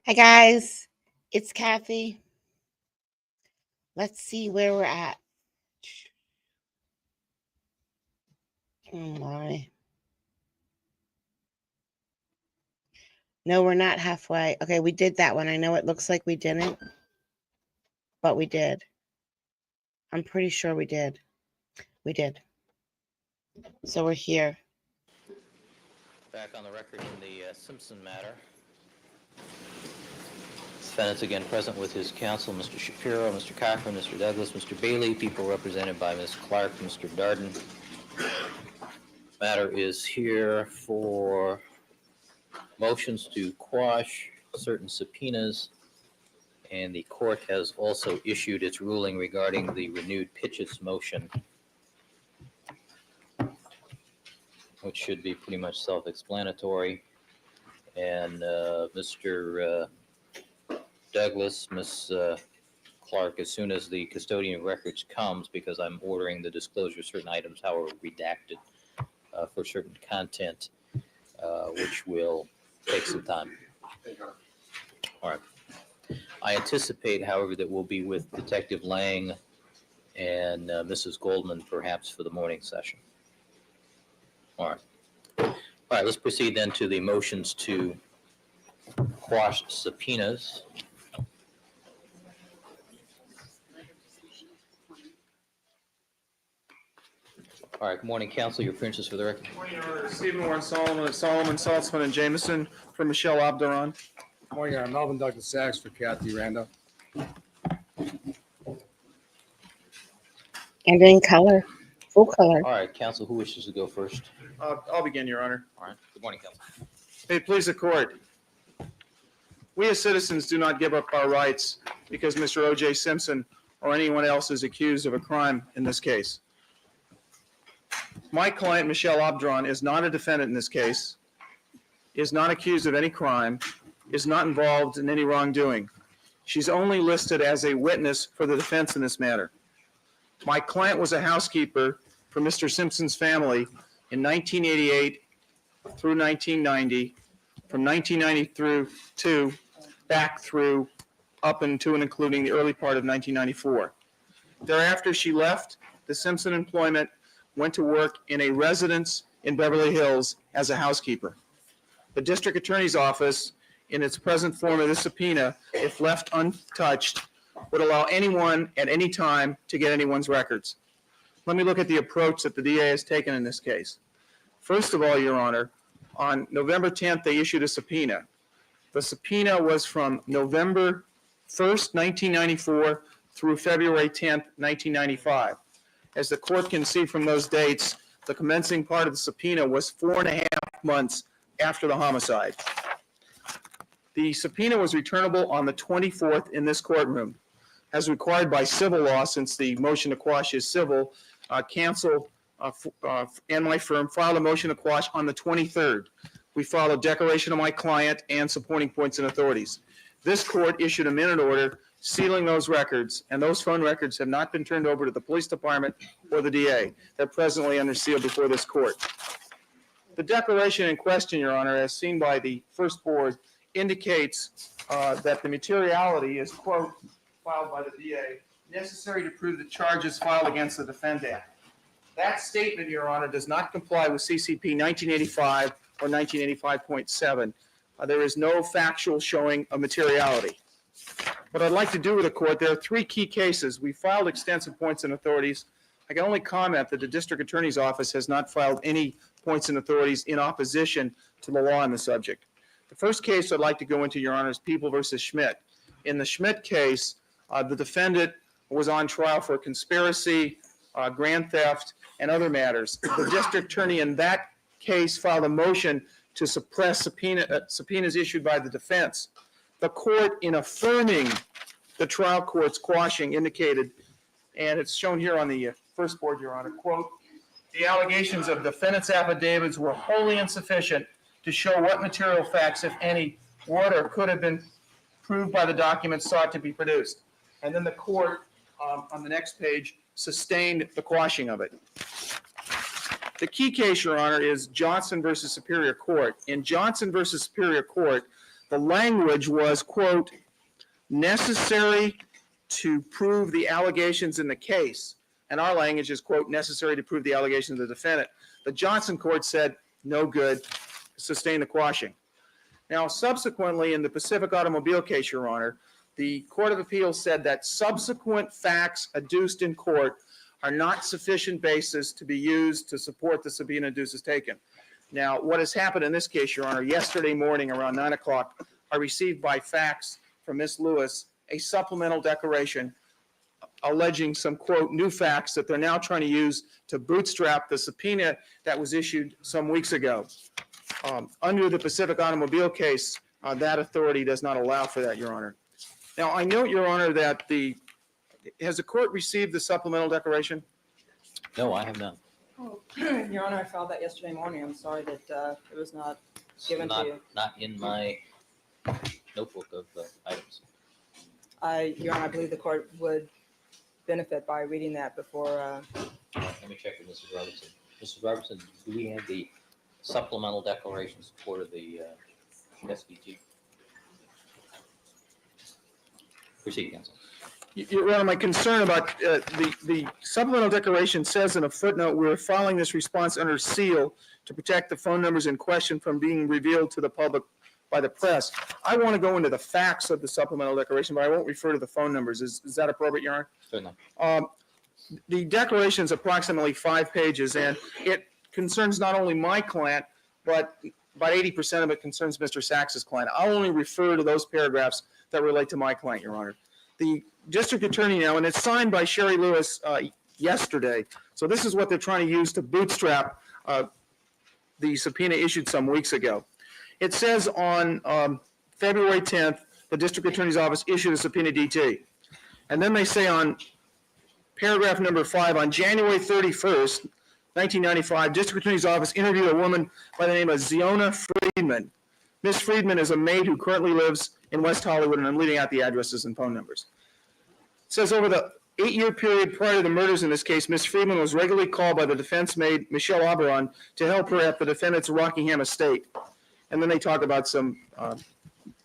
Hi guys, it's Kathy. Let's see where we're at. Oh my. No, we're not halfway. Okay, we did that one. I know it looks like we didn't, but we did. I'm pretty sure we did. We did. So we're here. Back on the record in the Simpson matter. Defendant's again present with his counsel, Mr. Shapiro, Mr. Cochran, Mr. Douglas, Mr. Bailey, people represented by Ms. Clark, Mr. Darden. Matter is here for motions to quash certain subpoenas, and the court has also issued its ruling regarding the renewed Pitchess motion, which should be pretty much self-explanatory. And Mr. Douglas, Ms. Clark, as soon as the custodian of records comes, because I'm ordering the disclosure of certain items, however redacted for certain content, which will take some time. All right. I anticipate, however, that we'll be with Detective Lang and Mrs. Goldman perhaps for the morning session. All right. All right, let's proceed then to the motions to quash subpoenas. All right, good morning, counsel. Your appearances for the record. Good morning, Your Honor. Stephen Warren Solomon of Solomon, Saltzman, and Jameson for Michelle Abdaron. Good morning, Your Honor. Melvin Douglas Sachs for Kathy Rando. And in color, full color. All right, counsel, who wishes to go first? I'll begin, Your Honor. All right, good morning, counsel. May it please the court. We as citizens do not give up our rights because Mr. OJ Simpson or anyone else is accused of a crime in this case. My client, Michelle Abdaron, is not a defendant in this case, is not accused of any crime, is not involved in any wrongdoing. She's only listed as a witness for the defense in this matter. My client was a housekeeper for Mr. Simpson's family in 1988 through 1990, from 1990 through to back through up into and including the early part of 1994. Thereafter, she left the Simpson employment, went to work in a residence in Beverly Hills as a housekeeper. The district attorney's office, in its present form of this subpoena, if left untouched, would allow anyone at any time to get anyone's records. Let me look at the approach that the DA has taken in this case. First of all, Your Honor, on November 10th, they issued a subpoena. The subpoena was from November 1st, 1994 through February 10th, 1995. As the court can see from those dates, the commencing part of the subpoena was 4.5 months after the homicide. The subpoena was returnable on the 24th in this courtroom. As required by civil law, since the motion to quash is civil, counsel and my firm filed a motion to quash on the 23rd. We filed a declaration of my client and supporting points and authorities. This court issued a minute order sealing those records, and those phone records have not been turned over to the police department or the DA. They're presently under seal before this court. The declaration in question, Your Honor, as seen by the first board, indicates that the materiality is, quote, filed by the DA, necessary to prove the charges filed against the defendant. That statement, Your Honor, does not comply with CCP 1985 or 1985.7. There is no factual showing of materiality. What I'd like to do with the court, there are three key cases. We filed extensive points and authorities. I can only comment that the district attorney's office has not filed any points and authorities in opposition to the law on the subject. The first case I'd like to go into, Your Honor, is People versus Schmidt. In the Schmidt case, the defendant was on trial for conspiracy, grand theft, and other matters. The district attorney in that case filed a motion to suppress subpoenas issued by the defense. The court, in affirming the trial court's quashing, indicated, and it's shown here on the first board, Your Honor, quote, the allegations of defendant's affidavits were wholly insufficient to show what material facts, if any, would or could have been proved by the documents sought to be produced. And then the court, on the next page, sustained the quashing of it. The key case, Your Honor, is Johnson versus Superior Court. In Johnson versus Superior Court, The language was, quote, necessary to prove the allegations in the case. And our language is, quote, necessary to prove the allegations of the defendant. The Johnson court said, no good, sustain the quashing. Now, subsequently, in the Pacific Automobile case, Your Honor, the Court of Appeals said that subsequent facts adduced in court are not sufficient basis to be used to support the subpoena duces taken. Now, what has happened in this case, Your Honor, yesterday morning around 9 o'clock, I received by fax from Ms. Lewis a supplemental declaration alleging some, quote, new facts that they're now trying to use to bootstrap the subpoena that was issued some weeks ago. Under the Pacific Automobile case, that authority does not allow for that, Your Honor. Now, I note, Your Honor, that has the court received the supplemental declaration? No, I have not. Oh, Your Honor, I filed that yesterday morning. I'm sorry that it was not given to you. Not in my notebook of items. Your Honor, I believe the court would benefit by reading that before. Let me check with Mrs. Robertson. Mrs. Robertson, do we have the supplemental declaration in support of the SVT? Proceed, counsel. Your Honor, my concern about the supplemental declaration says in a footnote, we're filing this response under seal to protect the phone numbers in question from being revealed to the public by the press. I want to go into the facts of the supplemental declaration, but I won't refer to the phone numbers. Is that appropriate, Your Honor? Certainly. The declaration is approximately 5 pages, and it concerns not only my client, but about 80% of it concerns Mr. Sachs's client. I'll only refer to those paragraphs that relate to my client, Your Honor. The district attorney now, and it's signed by Sherry Lewis yesterday, so this is what they're trying to use to bootstrap the subpoena issued some weeks ago. It says on February 10th, the district attorney's office issued a subpoena DT. And then they say on paragraph number 5, on January 31st, 1995, district attorney's office interviewed a woman by the name of Ziona Friedman. Ms. Friedman is a maid who currently lives in West Hollywood, and I'm leaving out the addresses and phone numbers. It says over the 8-year period prior to the murders in this case, Ms. Friedman was regularly called by the defense maid, Michelle Oberon, to help her at the defendant's Rockingham estate. And then they talk about some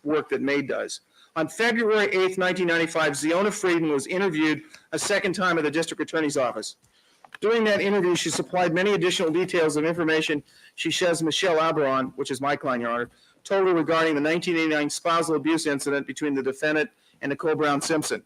work that maid does. On February 8th, 1995, Ziona Friedman was interviewed a second time at the district attorney's office. During that interview, she supplied many additional details of information she says Michelle Oberon, which is my client, Your Honor, told her regarding the 1989 spousal abuse incident between the defendant and Nicole Brown Simpson.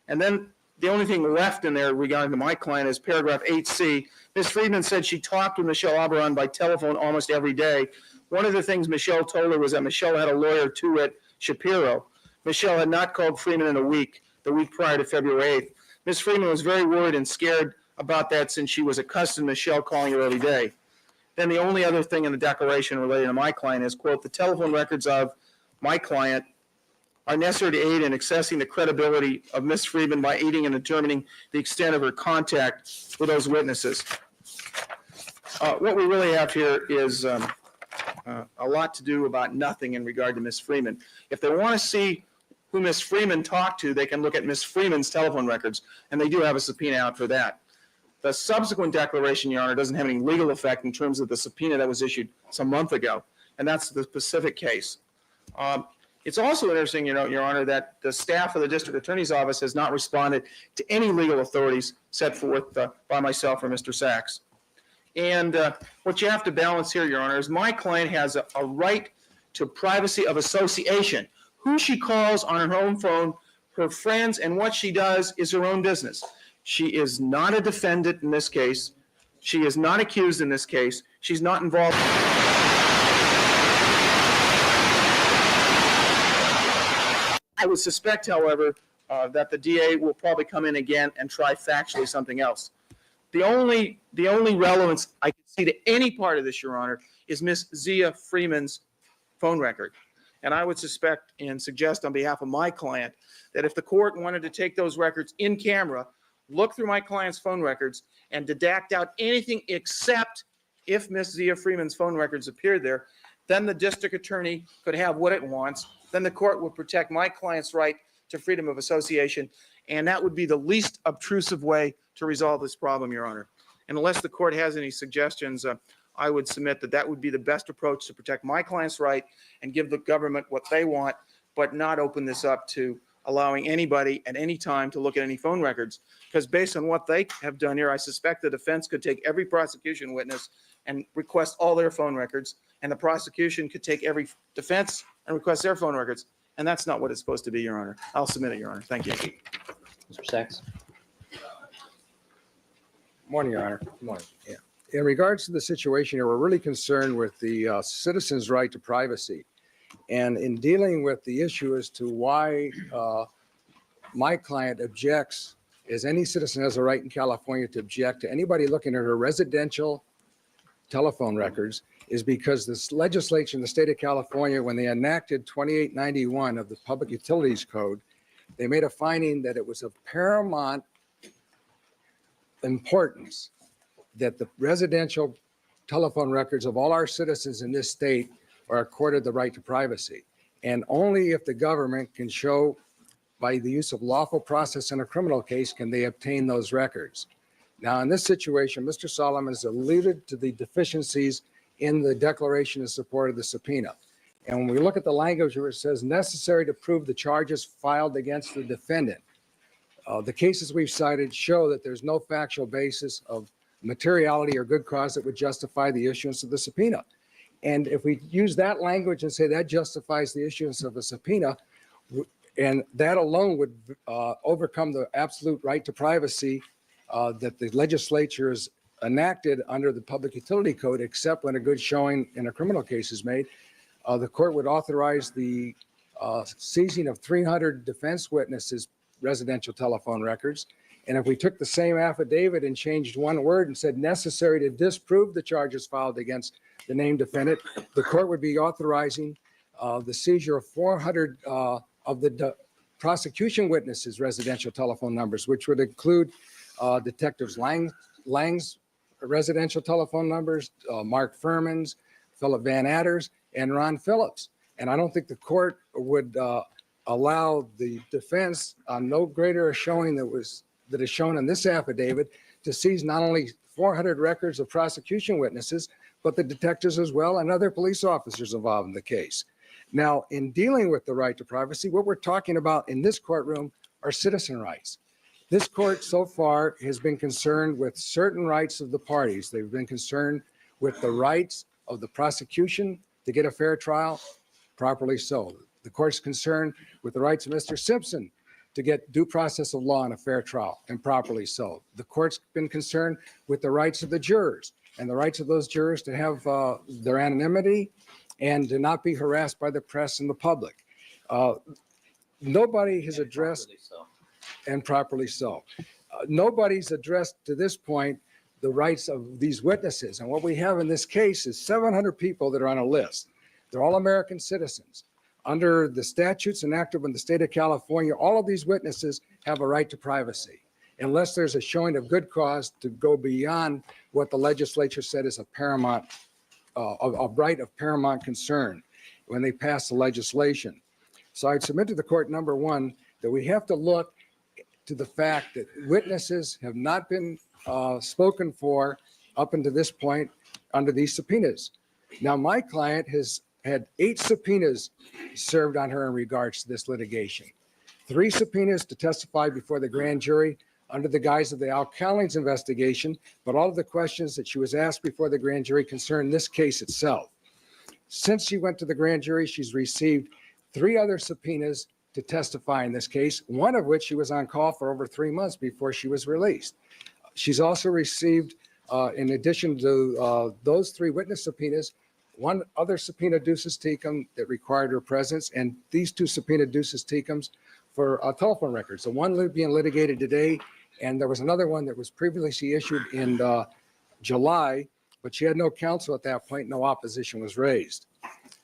And then the only thing left in there regarding to my client is paragraph 8C. Ms. Friedman said she talked with Michelle Oberon by telephone almost every day. One of the things Michelle told her was that Michelle had a lawyer, Tuit Shapiro. Michelle had not called Friedman in a week, the week prior to February 8th. Ms. Friedman was very worried and scared about that since she was accustomed to Michelle calling her every day. Then the only other thing in the declaration related to my client is, quote, the telephone records of my client are necessary to aid in assessing the credibility of Ms. Friedman by aiding in determining the extent of her contact with those witnesses. What we really have here is a lot to do about nothing in regard to Ms. Friedman. If they want to see who Ms. Friedman talked to, they can look at Ms. Friedman's telephone records, and they do have a subpoena out for that. The subsequent declaration, Your Honor, doesn't have any legal effect in terms of the subpoena that was issued some month ago, and that's the specific case. It's also interesting, Your Honor, that the staff of the district attorney's office has not responded to any legal authorities set forth by myself or Mr. Sachs. And what you have to balance here, Your Honor, is my client has a right to privacy of association. Who she calls on her own phone, her friends, and what she does is her own business. She is not a defendant in this case. She is not accused in this case. She's not involved. I would suspect, however, that the DA will probably come in again and try factually something else. The only relevance I can see to any part of this, Your Honor, is Ms. Zia Freeman's phone record. And I would suspect and suggest on behalf of my client that if the court wanted to take those records in camera, look through my client's phone records, and deduct out anything except if Ms. Zia Freeman's phone records appeared there, then the district attorney could have what it wants. Then the court would protect my client's right to freedom of association, and that would be the least obtrusive way to resolve this problem, Your Honor. And unless the court has any suggestions, I would submit that that would be the best approach to protect my client's right and give the government what they want, but not open this up to allowing anybody at any time to look at any phone records. Because based on what they have done here, I suspect the defense could take every prosecution witness and request all their phone records, and the prosecution could take every defense and request their phone records. And that's not what it's supposed to be, Your Honor. I'll submit it, Your Honor. Thank you. Mr. Sachs? Morning, Your Honor. Good morning. Yeah. In regards to the situation here, we're really concerned with the citizens' right to privacy. And in dealing with the issue as to why my client objects, as any citizen has a right in California to object to anybody looking at her residential telephone records, is because this legislature in the state of California, when they enacted 2891 of the Public Utilities Code, they made a finding that it was of paramount importance that the residential telephone records of all our citizens in this state are accorded the right to privacy. And only if the government can show by the use of lawful process in a criminal case can they obtain those records. Now, in this situation, Mr. Solomon has alluded to the deficiencies in the declaration in support of the subpoena. And when we look at the language where it says necessary to prove the charges filed against the defendant, the cases we've cited show that there's no factual basis of materiality or good cause that would justify the issuance of the subpoena. And if we use that language and say that justifies the issuance of a subpoena, and that alone would overcome the absolute right to privacy that the legislature has enacted under the Public Utility Code, except when a good showing in a criminal case is made, the court would authorize the seizing of 300 defense witnesses' residential telephone records. And if we took the same affidavit and changed one word and said necessary to disprove the charges filed against the named defendant, the court would be authorizing the seizure of 400 of the prosecution witnesses' residential telephone numbers, which would include Detectives Lang's residential telephone numbers, Mark Furman's, Philip Van Adder's, and Ron Phillips. And I don't think the court would allow the defense on no greater a showing that is shown in this affidavit to seize not only 400 records of prosecution witnesses, but the detectives as well and other police officers involved in the case. Now, in dealing with the right to privacy, what we're talking about in this courtroom are citizen rights. This court so far has been concerned with certain rights of the parties. They've been concerned with the rights of the prosecution to get a fair trial, properly so. The court's concerned with the rights of Mr. Simpson to get due process of law and a fair trial, and properly so. The court's been concerned with the rights of the jurors and the rights of those jurors to have their anonymity and to not be harassed by the press and the public. Nobody has addressed, and properly so. Nobody's addressed to this point the rights of these witnesses. And what we have in this case is 700 people that are on a list. They're all American citizens. Under the statutes enacted in the state of California, all of these witnesses have a right to privacy, unless there's a showing of good cause to go beyond what the legislature said is a paramount, a right of paramount concern when they pass the legislation. So I'd submit to the court, number one, that we have to look to the fact that witnesses have not been spoken for up until this point under these subpoenas. Now, my client has had 8 subpoenas served on her in regards to this litigation. 3 subpoenas to testify before the grand jury under the guise of the Al Cowlings investigation, but all of the questions that she was asked before the grand jury concern this case itself. Since she went to the grand jury, she's received 3 other subpoenas to testify in this case, one of which she was on call for over 3 months before she was released. She's also received, in addition to those 3 witness subpoenas, 1 other subpoena ducis tecum that required her presence, and these 2 subpoena ducis tecums for telephone records. The one being litigated today, and there was another one that was previously issued in July, but she had no counsel at that point. No opposition was raised.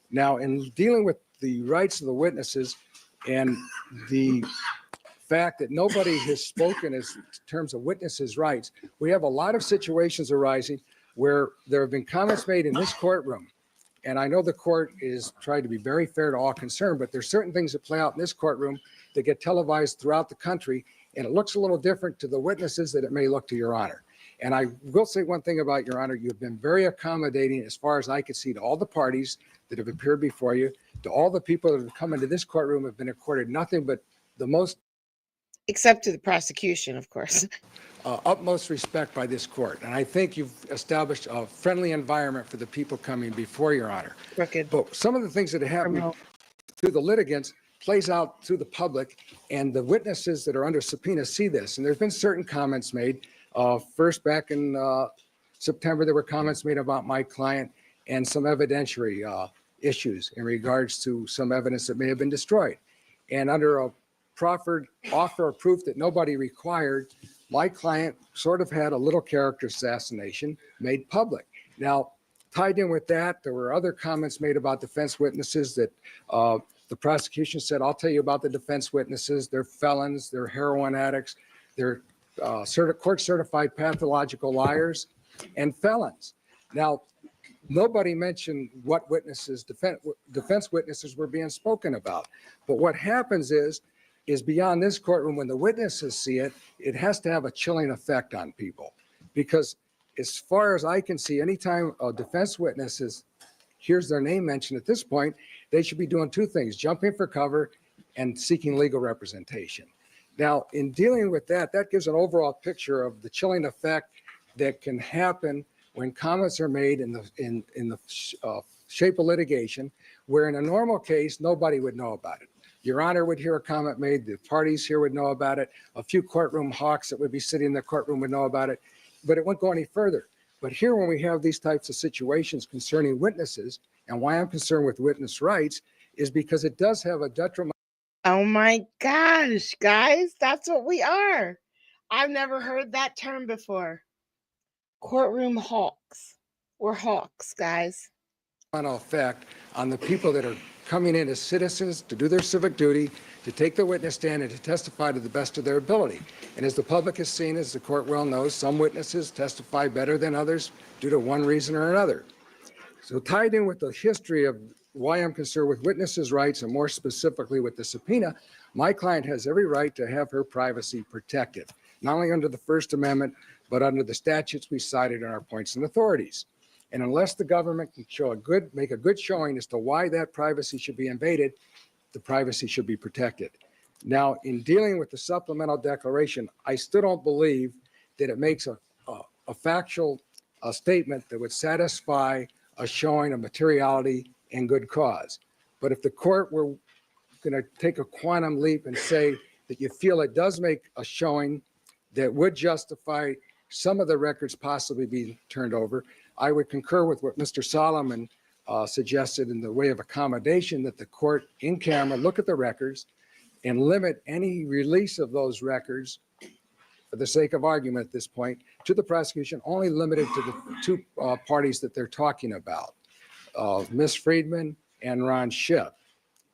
Now, in dealing with the rights of the witnesses and the fact that nobody has spoken as in terms of witnesses' rights, we have a lot of situations arising where there have been comments made in this courtroom. And I know the court is trying to be very fair to all concerned, but there's certain things that play out in this courtroom that get televised throughout the country, and it looks a little different to the witnesses that it may look to, Your Honor. And I will say one thing about Your Honor, you've been very accommodating as far as I could see to all the parties that have appeared before you, to all the people that have come into this courtroom have been accorded nothing but the most Except to the prosecution, of course. utmost respect by this court. And I think you've established a friendly environment for the people coming before Your Honor. Crooked. But some of the things that have happened Criminal. through the litigants plays out through the public, and the witnesses that are under subpoena see this. And there's been certain comments made. First, back in September, there were comments made about my client and some evidentiary issues in regards to some evidence that may have been destroyed. And under a proffered offer of proof that nobody required, my client sort of had a little character assassination made public. Now, tied in with that, there were other comments made about defense witnesses that the prosecution said, I'll tell you about the defense witnesses. They're felons, they're heroin addicts, they're court-certified pathological liars and felons. Now, nobody mentioned what witnesses, defense witnesses were being spoken about. But what happens is beyond this courtroom, when the witnesses see it, it has to have a chilling effect on people. Because as far as I can see, anytime a defense witness hears their name mentioned at this point, they should be doing two things: jumping for cover and seeking legal representation. Now, in dealing with that, that gives an overall picture of the chilling effect that can happen when comments are made in the shape of litigation, where in a normal case, nobody would know about it. Your Honor would hear a comment made, the parties here would know about it, a few courtroom hawks that would be sitting in the courtroom would know about it, but it wouldn't go any further. But here, when we have these types of situations concerning witnesses, and why I'm concerned with witness rights is because it does have a detriment. Oh my gosh, guys, that's what we are. I've never heard that term before. Courtroom hawks. We're hawks, guys. Effect on the people that are coming in as citizens to do their civic duty, to take the witness stand and to testify to the best of their ability. And as the public has seen, as the court well knows, some witnesses testify better than others due to one reason or another. So tied in with the history of why I'm concerned with witnesses' rights, and more specifically with the subpoena, my client has every right to have her privacy protected, not only under the First Amendment, but under the statutes we cited in our points and authorities. And unless the government can make a good showing as to why that privacy should be invaded, the privacy should be protected. Now, in dealing with the supplemental declaration, I still don't believe that it makes a factual statement that would satisfy a showing of materiality and good cause. But if the court were going to take a quantum leap and say that you feel it does make a showing that would justify some of the records possibly being turned over, I would concur with what Mr. Solomon suggested in the way of accommodation, that the court in camera look at the records and limit any release of those records, for the sake of argument at this point, to the prosecution, only limited to the two parties that they're talking about, Ms. Friedman and Ron Schiff,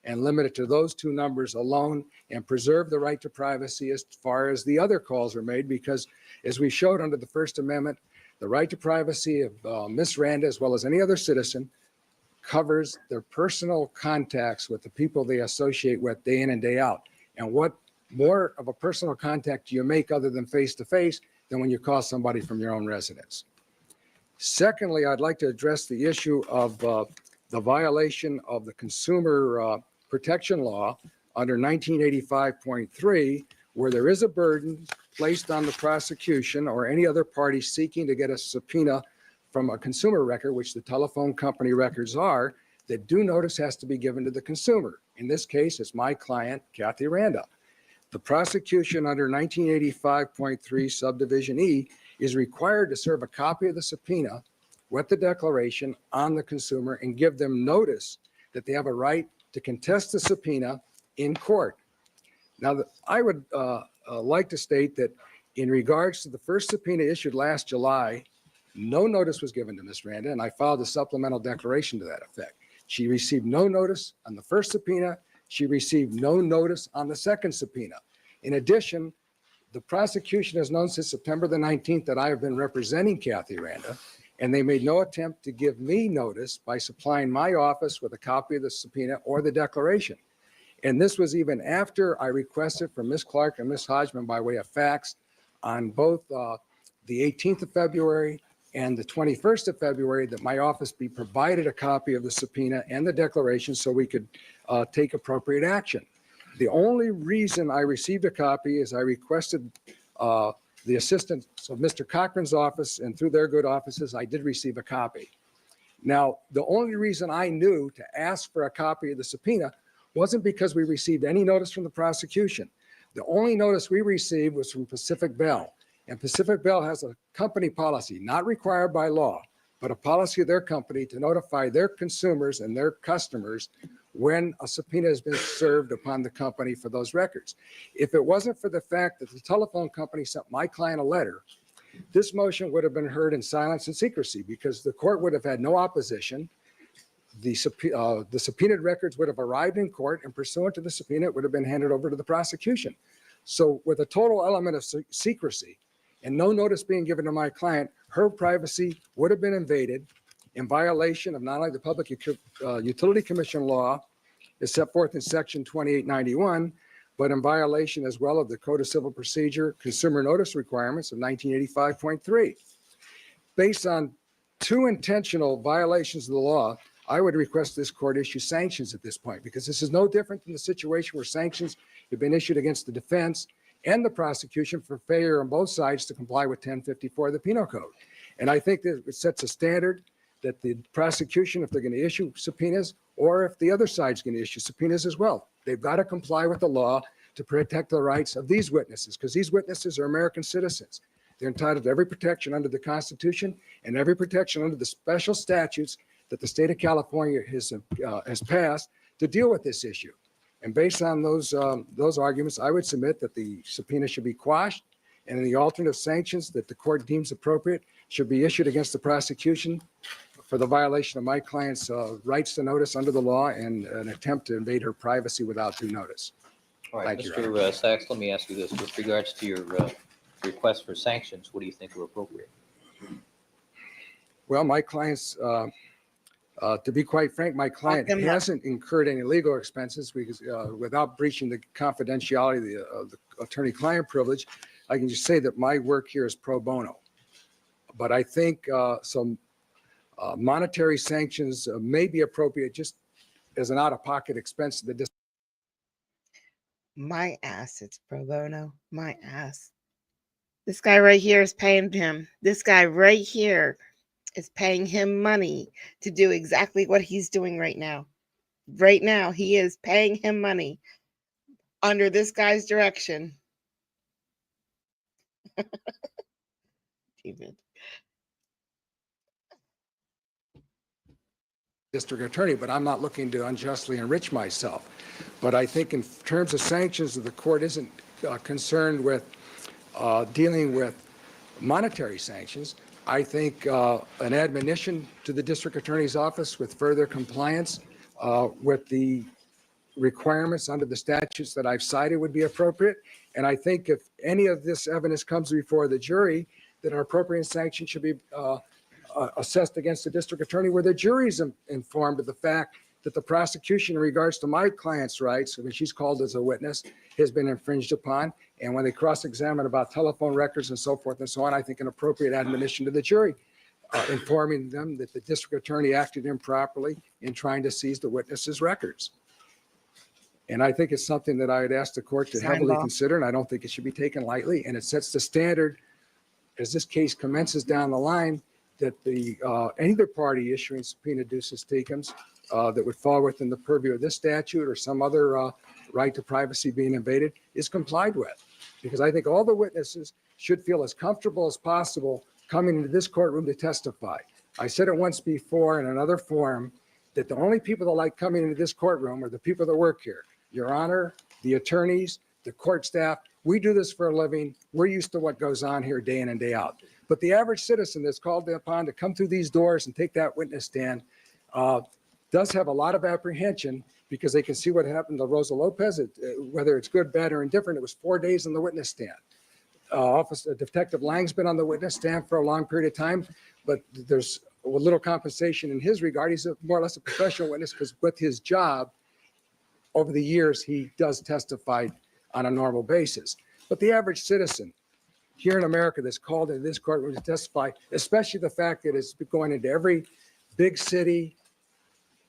and limit it to those two numbers alone, and preserve the right to privacy as far as the other calls are made, because as we showed under the First Amendment, the right to privacy of Ms. Randa, as well as any other citizen, covers their personal contacts with the people they associate with day in and day out. And what more of a personal contact do you make other than face-to-face than when you call somebody from your own residence? Secondly, I'd like to address the issue of the violation of the consumer protection law under 1985.3, where there is a burden placed on the prosecution or any other party seeking to get a subpoena from a consumer record, which the telephone company records are, that due notice has to be given to the consumer. In this case, it's my client, Kathy Randa. The prosecution under 1985.3 subdivision E is required to serve a copy of the subpoena with the declaration on the consumer and give them notice that they have a right to contest the subpoena in court. Now, I would like to state that in regards to the first subpoena issued last July, no notice was given to Ms. Randa, and I filed a supplemental declaration to that effect. She received no notice on the first subpoena. She received no notice on the second subpoena. In addition, the prosecution has known since September the 19th that I have been representing Kathy Randa, and they made no attempt to give me notice by supplying my office with a copy of the subpoena or the declaration. And this was even after I requested from Ms. Clark and Ms. Hodgman by way of fax on both the 18th of February and the 21st of February that my office be provided a copy of the subpoena and the declaration so we could take appropriate action. The only reason I received a copy is I requested the assistance of Mr. Cochran's office, and through their good offices, I did receive a copy. Now, the only reason I knew to ask for a copy of the subpoena wasn't because we received any notice from the prosecution. The only notice we received was from Pacific Bell. And Pacific Bell has a company policy, not required by law, but a policy of their company to notify their consumers and their customers when a subpoena has been served upon the company for those records. If it wasn't for the fact that the telephone company sent my client a letter, this motion would have been heard in silence and secrecy because the court would have had no opposition. The subpoenaed records would have arrived in court, and pursuant to the subpoena, it would have been handed over to the prosecution. So with a total element of secrecy and no notice being given to my client, her privacy would have been invaded in violation of not only the Public Utility Commission law as set forth in section 2891, but in violation as well of the Code of Civil Procedure Consumer Notice Requirements of 1985.3. Based on two intentional violations of the law, I would request this court issue sanctions at this point, because this is no different than the situation where sanctions have been issued against the defense and the prosecution for failure on both sides to comply with 1054 of the Penal Code. And I think that it sets a standard that the prosecution, if they're going to issue subpoenas, or if the other side's going to issue subpoenas as well, they've got to comply with the law to protect the rights of these witnesses, because these witnesses are American citizens. They're entitled to every protection under the Constitution and every protection under the special statutes that the state of California has passed to deal with this issue. And based on those arguments, I would submit that the subpoena should be quashed, and the alternative sanctions that the court deems appropriate should be issued against the prosecution for the violation of my client's rights to notice under the law and an attempt to invade her privacy without due notice. All right, Thank you, Mr. Sachs, let me ask you this. With regards to your request for sanctions, what do you think are appropriate? Well, my client's, to be quite frank, my client them up. hasn't incurred any legal expenses because without breaching the confidentiality of the attorney-client privilege, I can just say that my work here is pro bono. But I think some monetary sanctions may be appropriate just as an out-of-pocket expense to the district. My ass, it's pro bono. My ass. This guy right here is paying him. This guy right here is paying him money to do exactly what he's doing right now. Right now, he is paying him money under this guy's direction. David. District attorney, but I'm not looking to unjustly enrich myself. But I think in terms of sanctions, the court isn't concerned with dealing with monetary sanctions. I think an admonition to the district attorney's office with further compliance with the requirements under the statutes that I've cited would be appropriate. And I think if any of this evidence comes before the jury, that an appropriate sanction should be assessed against the district attorney, where the jury is informed of the fact that the prosecution in regards to my client's rights, when she's called as a witness, has been infringed upon. And when they cross-examine about telephone records and so forth and so on, I think an appropriate admonition to the jury, informing them that the district attorney acted improperly in trying to seize the witness's records. And I think it's something that I would ask the court to heavily consider, and I don't think it should be taken lightly. And it sets the standard as this case commences down the line that the either party issuing subpoena duces tecums that would fall within the purview of this statute or some other right to privacy being invaded is complied with. Because I think all the witnesses should feel as comfortable as possible coming into this courtroom to testify. I said it once before in another forum that the only people that like coming into this courtroom are the people that work here. Your Honor, the attorneys, the court staff, we do this for a living. We're used to what goes on here day in and day out. But the average citizen that's called upon to come through these doors and take that witness stand does have a lot of apprehension because they can see what happened to Rosa Lopez, whether it's good, bad, or indifferent. It was 4 days on the witness stand. Detective Lang's been on the witness stand for a long period of time, but there's a little compensation in his regard. He's more or less a professional witness because with his job, over the years, he does testify on a normal basis. But the average citizen here in America that's called into this courtroom to testify, especially the fact that it's going into every big city,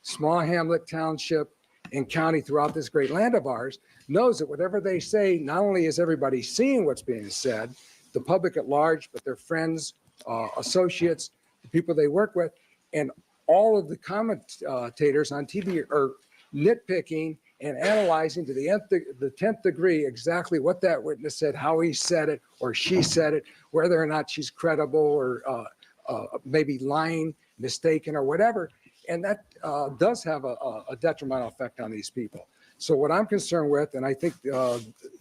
small hamlet, township, and county throughout this great land of ours, knows that whatever they say, not only is everybody seeing what's being said, the public at large, but their friends, associates, the people they work with, and all of the commentators on TV are nitpicking and analyzing to the 10th degree exactly what that witness said, how he said it, or she said it, whether or not she's credible or maybe lying, mistaken, or whatever. And that does have a detrimental effect on these people. So what I'm concerned with, and I think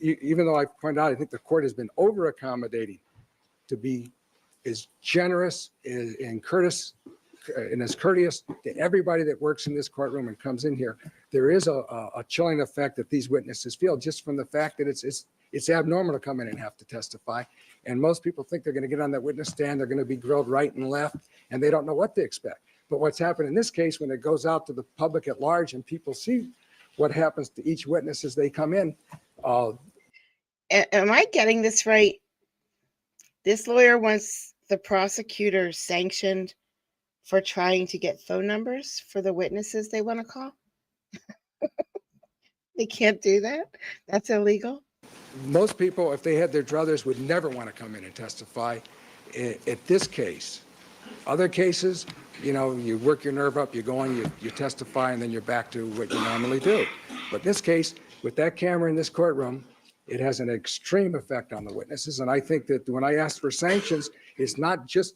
even though I pointed out, I think the court has been over accommodating to be as generous and courteous and as courteous to everybody that works in this courtroom and comes in here. There is a chilling effect that these witnesses feel just from the fact that it's abnormal to come in and have to testify. And most people think they're going to get on that witness stand, they're going to be grilled right and left, and they don't know what to expect. But what's happened in this case, when it goes out to the public at large and people see what happens to each witness as they come in. Am I getting this right? This lawyer wants the prosecutor sanctioned for trying to get phone numbers for the witnesses they want to call? They can't do that? That's illegal? Most people, if they had their druthers, would never want to come in and testify. At this case, other cases, you know, you work your nerve up, you go in, you testify, and then you're back to what you normally do. But in this case, with that camera in this courtroom, it has an extreme effect on the witnesses. And I think that when I asked for sanctions, it's not just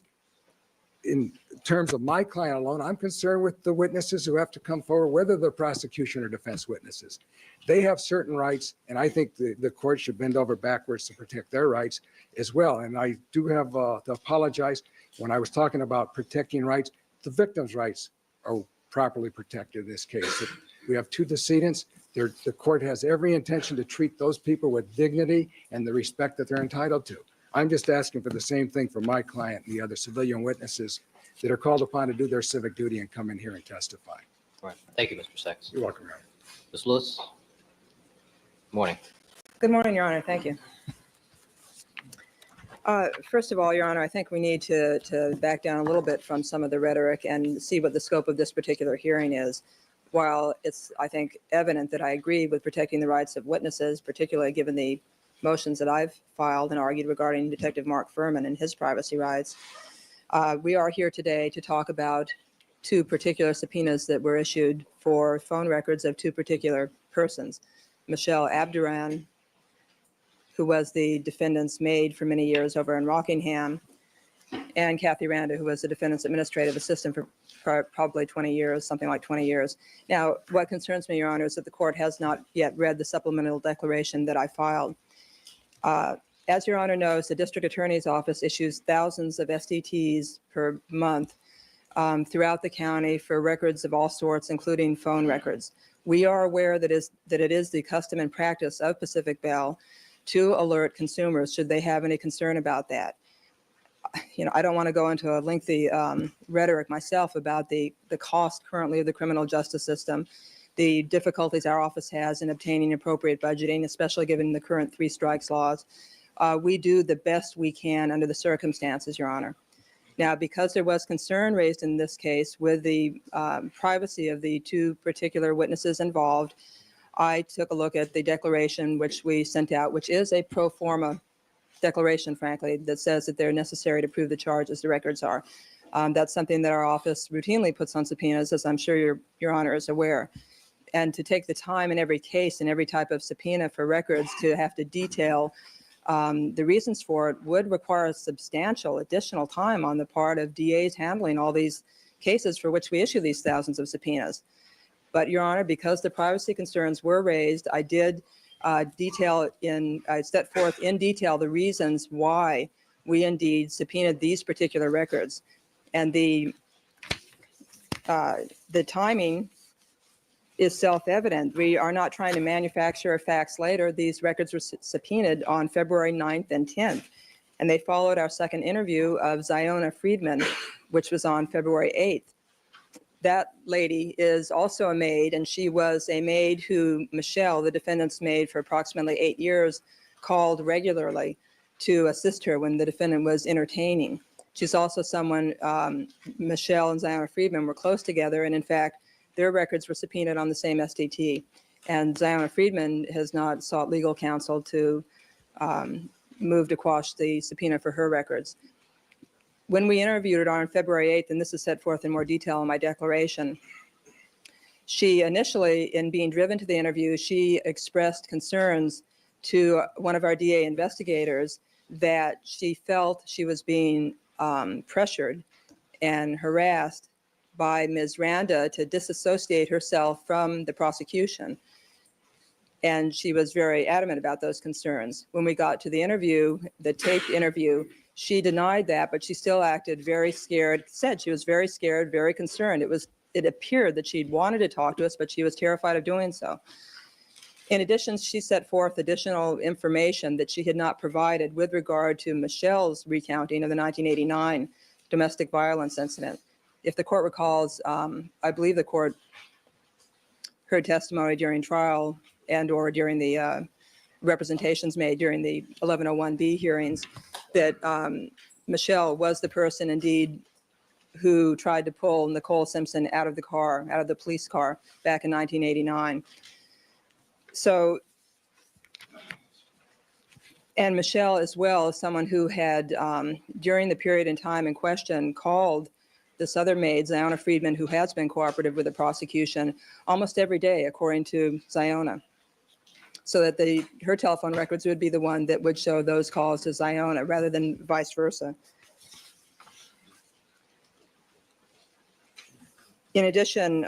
in terms of my client alone. I'm concerned with the witnesses who have to come forward, whether they're prosecution or defense witnesses. They have certain rights, and I think the court should bend over backwards to protect their rights as well. And I do have to apologize. When I was talking about protecting rights, the victims' rights are properly protected in this case. We have two decedents. The court has every intention to treat those people with dignity and the respect that they're entitled to. I'm just asking for the same thing for my client and the other civilian witnesses that are called upon to do their civic duty and come in here and testify. All right. Thank you, Mr. Sachs. You're welcome, Your Honor. Ms. Lewis? Morning. Good morning, Your Honor. Thank you. First of all, Your Honor, I think we need to back down a little bit from some of the rhetoric and see what the scope of this particular hearing is. While it's, I think, evident that I agree with protecting the rights of witnesses, particularly given the motions that I've filed and argued regarding Detective Mark Furman and his privacy rights, we are here today to talk about two particular subpoenas that were issued for phone records of two particular persons. Michelle Abduran, who was the defendant's maid for many years over in Rockingham, and Kathy Randa, who was the defendant's administrative assistant for probably 20 years, something like 20 years. Now, what concerns me, Your Honor, is that the court has not yet read the supplemental declaration that I filed. As Your Honor knows, the district attorney's office issues thousands of SDTs per month throughout the county for records of all sorts, including phone records. We are aware that it is the custom and practice of Pacific Bell to alert consumers should they have any concern about that. You know, I don't want to go into a lengthy rhetoric myself about the cost currently of the criminal justice system, the difficulties our office has in obtaining appropriate budgeting, especially given the current 3 strikes laws. We do the best we can under the circumstances, Your Honor. Now, because there was concern raised in this case with the privacy of the two particular witnesses involved, I took a look at the declaration which we sent out, which is a pro forma declaration, frankly, that says that they're necessary to prove the charge as the records are. That's something that our office routinely puts on subpoenas, as I'm sure Your Honor is aware. And to take the time in every case and every type of subpoena for records to have to detail the reasons for it would require substantial additional time on the part of DAs handling all these cases for which we issue these thousands of subpoenas. But Your Honor, because the privacy concerns were raised, I did I set forth in detail the reasons why we indeed subpoenaed these particular records. And the timing is self-evident. We are not trying to manufacture facts later. These records were subpoenaed on February 9th and 10th, and they followed our second interview of Ziona Friedman, which was on February 8th. That lady is also a maid, and she was a maid who Michelle, the defendant's maid for approximately 8 years, called regularly to assist her when the defendant was entertaining. She's also someone, Michelle and Ziona Friedman were close together, and in fact, their records were subpoenaed on the same SDT. And Ziona Friedman has not sought legal counsel to move to quash the subpoena for her records. When we interviewed her on February 8th, and this is set forth in more detail in my declaration, she initially, in being driven to the interview, she expressed concerns to one of our DA investigators that she felt she was being pressured and harassed by Ms. Randa to disassociate herself from the prosecution. And she was very adamant about those concerns. When we got to the interview, the taped interview, she denied that, but she still acted very scared, said she was very scared, very concerned. It appeared that she'd wanted to talk to us, but she was terrified of doing so. In addition, she set forth additional information that she had not provided with regard to Michelle's recounting of the 1989 domestic violence incident. If the court recalls, I believe the court heard testimony during trial and or during the representations made during the 1101B hearings that Michelle was the person indeed who tried to pull Nicole Simpson out of the car, out of the police car back in 1989. So, and Michelle as well is someone who had, during the period in time in question, called this other maid, Ziona Friedman, who has been cooperative with the prosecution almost every day, according to Ziona. So that her telephone records would be the one that would show those calls to Ziona rather than vice versa. In addition,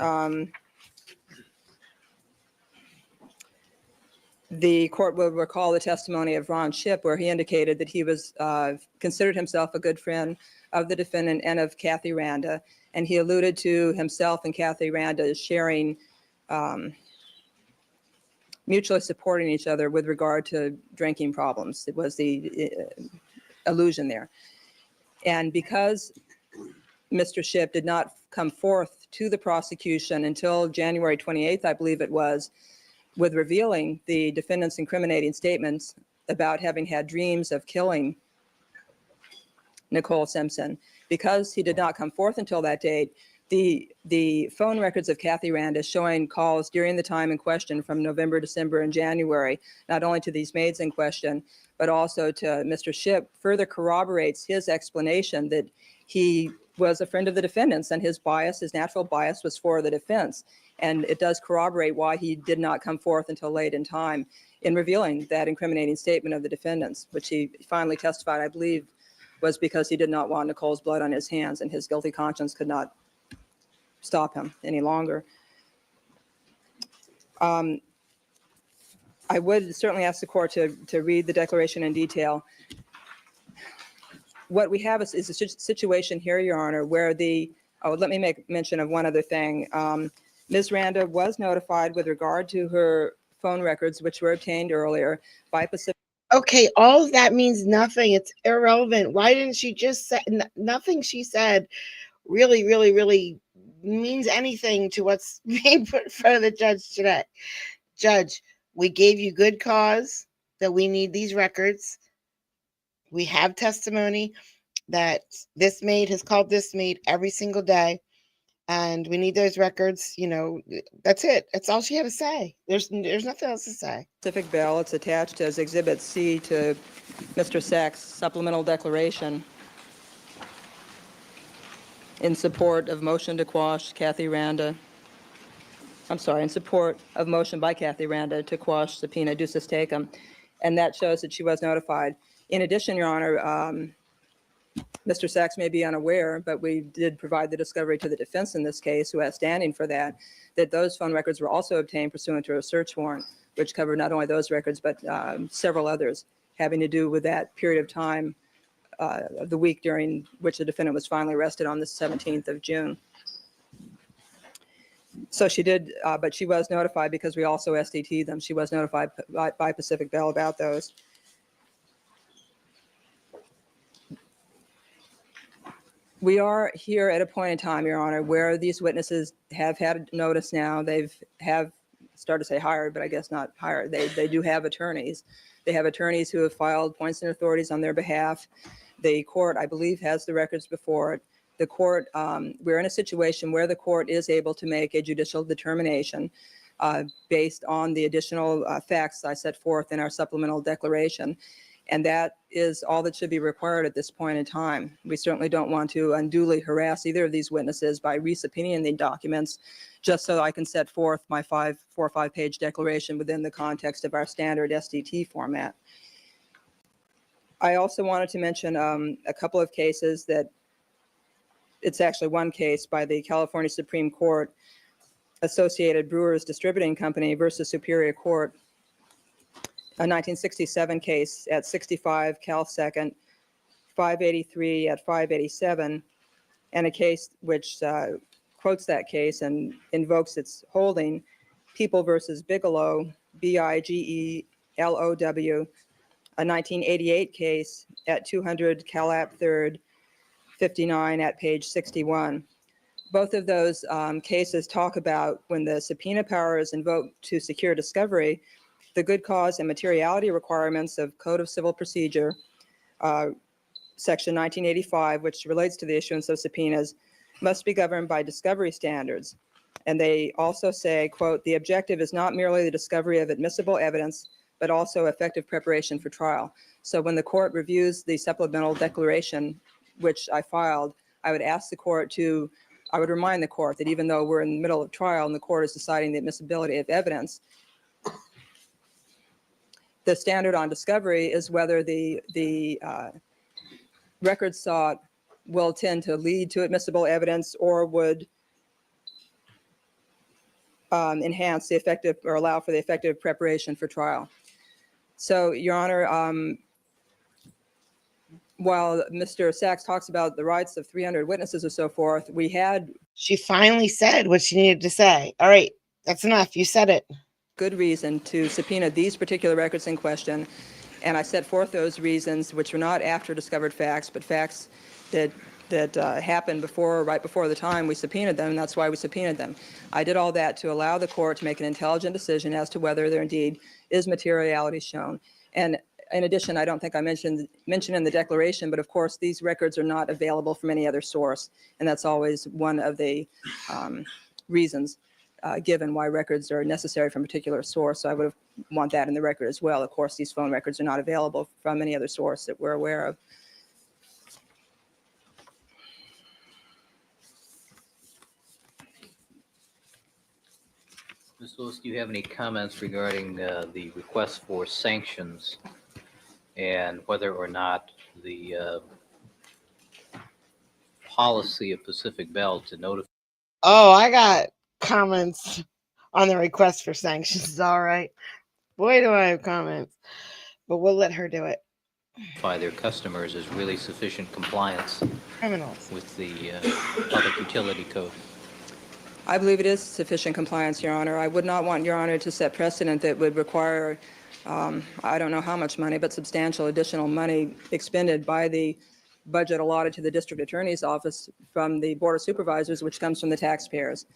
the court will recall the testimony of Ron Shipp, where he indicated that he was considered himself a good friend of the defendant and of Kathy Randa, and he alluded to himself and Kathy Randa as sharing, mutually supporting each other with regard to drinking problems. It was the allusion there. And because Mr. Shipp did not come forth to the prosecution until January 28th, I believe it was, with revealing the defendant's incriminating statements about having had dreams of killing Nicole Simpson. Because he did not come forth until that date, the phone records of Kathy Randa showing calls during the time in question from November, December, and January, not only to these maids in question, but also to Mr. Shipp, further corroborates his explanation that he was a friend of the defendant's and his bias, his natural bias, was for the defense. And it does corroborate why he did not come forth until late in time in revealing that incriminating statement of the defendant's, which he finally testified, I believe, was because he did not want Nicole's blood on his hands and his guilty conscience could not stop him any longer. I would certainly ask the court to read the declaration in detail. What we have is a situation here, Your Honor, where let me make mention of one other thing. Ms. Randa was notified with regard to her phone records, which were obtained earlier by Pacific. Okay, all of that means nothing. It's irrelevant. Why didn't she just say nothing she said really, really, really means anything to what's being put in front of the judge today? Judge, we gave you good cause that we need these records. We have testimony that this maid has called this maid every single day, and we need those records. You know, that's it. That's all she had to say. There's nothing else to say. Pacific Bell, it's attached as Exhibit C to Mr. Sachs' supplemental declaration in support of motion to quash Kathy Randa. I'm sorry, in support of motion by Kathy Randa to quash subpoena ducis tecum. And that shows that she was notified. In addition, Your Honor, Mr. Sachs may be unaware, but we did provide the discovery to the defense in this case, who has standing for that those phone records were also obtained pursuant to a search warrant, which covered not only those records, but several others having to do with that period of time of the week during which the defendant was finally arrested on the 17th of June. So she did, but she was notified because we also SDT'd them. She was notified by Pacific Bell about those. We are here at a point in time, Your Honor, where these witnesses have had notice now. They've have started to say hired, but I guess not hired. They do have attorneys. They have attorneys who have filed points and authorities on their behalf. The court, I believe, has the records before it. The court, we're in a situation where the court is able to make a judicial determination based on the additional facts I set forth in our supplemental declaration. And that is all that should be required at this point in time. We certainly don't want to unduly harass either of these witnesses by resubpoenaing the documents just so I can set forth my 4 or 5 page declaration within the context of our standard SDT format. I also wanted to mention a couple of cases that it's actually one case by the California Supreme Court, Associated Brewers Distributing Company versus Superior Court, a 1967 case at 65 Cal 2nd, 583 at 587, and a case which quotes that case and invokes its holding, People versus Bigelow, Bigelow, a 1988 case at 200 Calap 3rd, 59 at page 61. Both of those cases talk about when the subpoena power is invoked to secure discovery, the good cause and materiality requirements of Code of Civil Procedure, Section 1985, which relates to the issuance of subpoenas, must be governed by discovery standards. And they also say, quote, the objective is not merely the discovery of admissible evidence, but also effective preparation for trial. So when the court reviews the supplemental declaration, which I filed, I would ask the court to, I would remind the court that even though we're in the middle of trial and the court is deciding the admissibility of evidence, the standard on discovery is whether the records sought will tend to lead to admissible evidence or would enhance the effective or allow for the effective preparation for trial. So, Your Honor, while Mr. Sachs talks about the rights of 300 witnesses or so forth, we had She finally said what she needed to say. All right, that's enough. You said it. good reason to subpoena these particular records in question. And I set forth those reasons, which were not after discovered facts, but facts that happened right before the time we subpoenaed them, and that's why we subpoenaed them. I did all that to allow the court to make an intelligent decision as to whether there indeed is materiality shown. And in addition, I don't think I mentioned in the declaration, but of course, these records are not available from any other source, and that's always one of the reasons given why records are necessary from a particular source. So I would want that in the record as well. Of course, these phone records are not available from any other source that we're aware of. Ms. Lewis, do you have any comments regarding the request for sanctions and whether or not the policy of Pacific Bell to notify Oh, I got comments on the request for sanctions. All right. Boy, do I have comments. But we'll let her do it. their customers is really sufficient compliance Criminals. with the Public Utility Code? I believe it is sufficient compliance, Your Honor. I would not want Your Honor to set precedent that would require, I don't know how much money, but substantial additional money expended by the budget allotted to the district attorney's office from the Board of Supervisors, which comes from the taxpayers.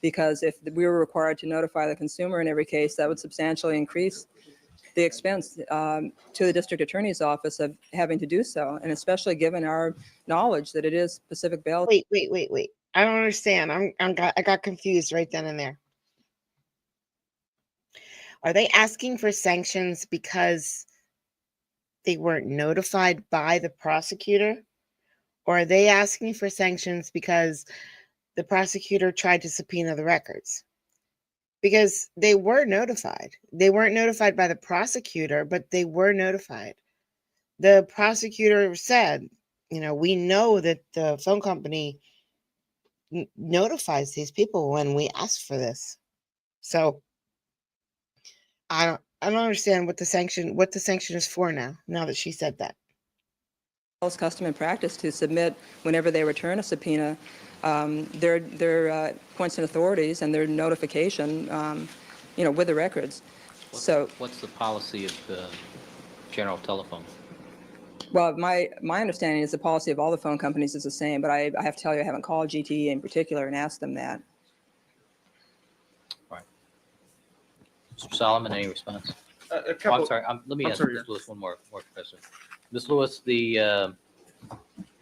Because if we were required to notify the consumer in every case, that would substantially increase the expense to the district attorney's office of having to do so, and especially given our knowledge that it is Pacific Bell. Wait. I don't understand. I got confused right then and there. Are they asking for sanctions because they weren't notified by the prosecutor? Or are they asking for sanctions because the prosecutor tried to subpoena the records? Because they were notified. They weren't notified by the prosecutor, but they were notified. The prosecutor said, we know that the phone company notifies these people when we ask for this. So I don't understand what the sanction is for now that she said that. It's custom and practice to submit whenever they return a subpoena their points and authorities and their notification, with the records. What's the policy of General Telephone? Well, my understanding is the policy of all the phone companies is the same, but I have to tell you, I haven't called GTE in particular and asked them that. Right. Mr. Solomon, any response? A Oh, I'm couple, sorry, let me I'm ask sorry, Ms. yeah. Lewis one more question. Ms. Lewis,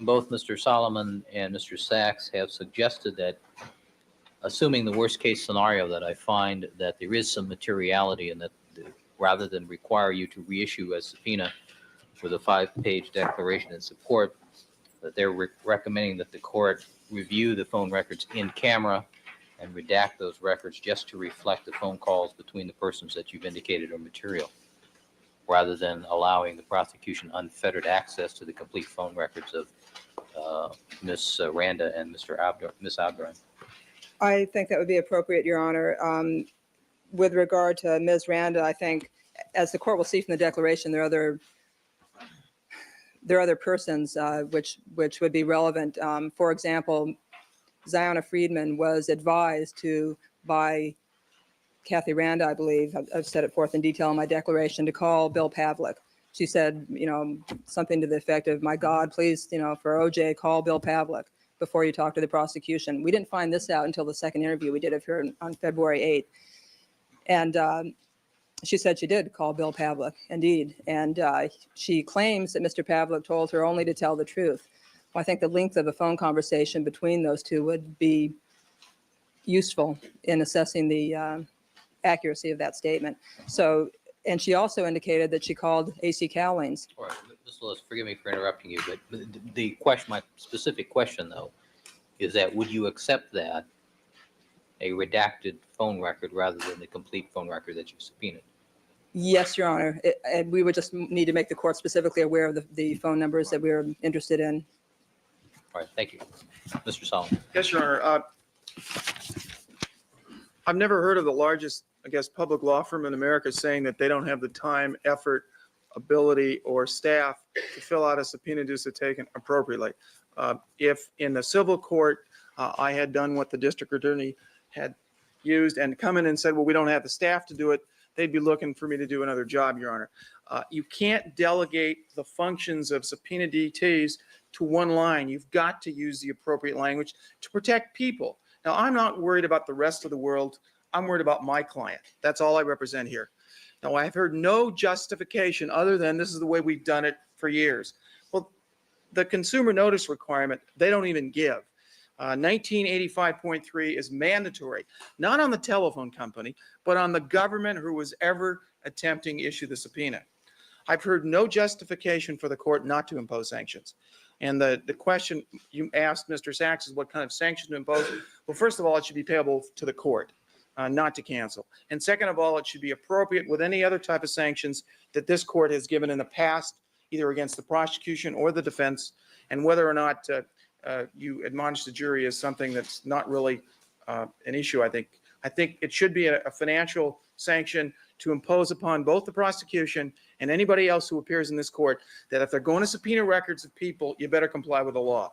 both Mr. Solomon and Mr. Sachs have suggested that, assuming the worst-case scenario, that I find that there is some materiality and that rather than require you to reissue a subpoena with a 5-page declaration in support, that they're recommending that the court review the phone records in camera and redact those records just to reflect the phone calls between the persons that you've indicated are material, rather than allowing the prosecution unfettered access to the complete phone records of Ms. Randa and Ms. Abduran. I think that would be appropriate, Your Honor. With regard to Ms. Randa, I think, as the court will see from the declaration, there are other persons which would be relevant. For example, Ziona Friedman was advised by Kathy Randa, I believe, I've set it forth in detail in my declaration, to call Bill Pavlik. She said, something to the effect of, "My God, please, for OJ, call Bill Pavlik before you talk to the prosecution." We didn't find this out until the second interview we did of her on February 8th. And she said she did call Bill Pavlik, indeed. And she claims that Mr. Pavlik told her only to tell the truth. Well, I think the length of a phone conversation between those two would be useful in assessing the accuracy of that statement. So, and she also indicated that she called AC Cowlings. All right, Ms. Lewis, forgive me for interrupting you, but my specific question, though, is that would you accept that a redacted phone record rather than the complete phone record that you subpoenaed? Yes, Your Honor. And we would just need to make the court specifically aware of the phone numbers that we are interested in. All right, thank you. Mr. Solomon. Yes, Your Honor. I've never heard of the largest, I guess, public law firm in America saying that they don't have the time, effort, ability, or staff to fill out a subpoena duce taken appropriately. If in the civil court, I had done what the district attorney had used and come in and said, well, we don't have the staff to do it, they'd be looking for me to do another job, Your Honor. You can't delegate the functions of subpoena DTs to one line. You've got to use the appropriate language to protect people. Now, I'm not worried about the rest of the world. I'm worried about my client. That's all I represent here. Now, I've heard no justification other than this is the way we've done it for years. Well, the consumer notice requirement, they don't even give. 1985.3 is mandatory, not on the telephone company, but on the government who was ever attempting to issue the subpoena. I've heard no justification for the court not to impose sanctions. And the question you asked, Mr. Sachs, is what kind of sanctions to impose? Well, first of all, it should be payable to the court, not to cancel. And second of all, it should be appropriate with any other type of sanctions that this court has given in the past, either against the prosecution or the defense, and whether or not you admonish the jury is something that's not really an issue, I think. I think it should be a financial sanction to impose upon both the prosecution and anybody else who appears in this court that if they're going to subpoena records of people, you better comply with the law.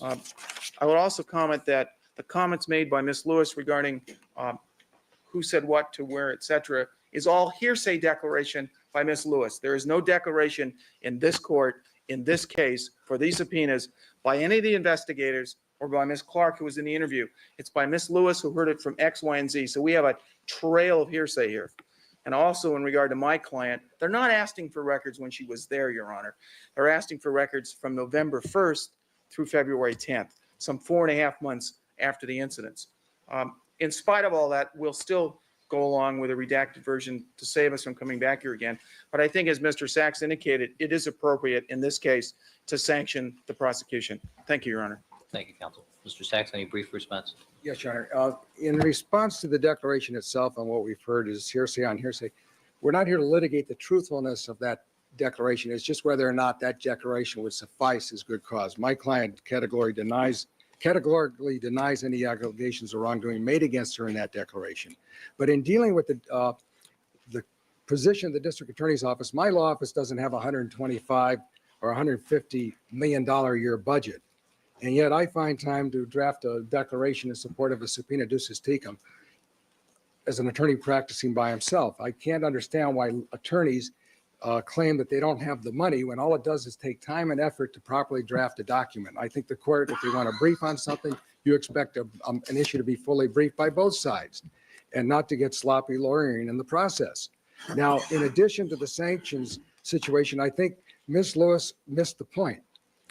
I would also comment that the comments made by Ms. Lewis regarding who said what to where, et cetera, is all hearsay declaration by Ms. Lewis. There is no declaration in this court, in this case, for these subpoenas by any of the investigators or by Ms. Clark, who was in the interview. It's by Ms. Lewis, who heard it from X, Y, and Z. So we have a trail of hearsay here. And also in regard to my client, they're not asking for records when she was there, Your Honor. They're asking for records from November 1st through February 10th, some 4.5 months after the incidents. In spite of all that, we'll still go along with a redacted version to save us from coming back here again. But I think, as Mr. Sachs indicated, it is appropriate in this case to sanction the prosecution. Thank you, Your Honor. Thank you, counsel. Mr. Sachs, any brief response? Yes, Your Honor. In response to the declaration itself and what we've heard is hearsay on hearsay, we're not here to litigate the truthfulness of that declaration. It's just whether or not that declaration would suffice as good cause. My client categorically denies any allegations of wrongdoing made against her in that declaration. But in dealing with the position of the district attorney's office, my law office doesn't have $125 or $150 million a year budget. And yet I find time to draft a declaration in support of a subpoena ducis tecum as an attorney practicing by himself. I can't understand why attorneys claim that they don't have the money when all it does is take time and effort to properly draft a document. I think the court, if they want to brief on something, you expect an issue to be fully briefed by both sides. and not to get sloppy lawyering in the process. Now, in addition to the sanctions situation, I think Ms. Lewis missed the point.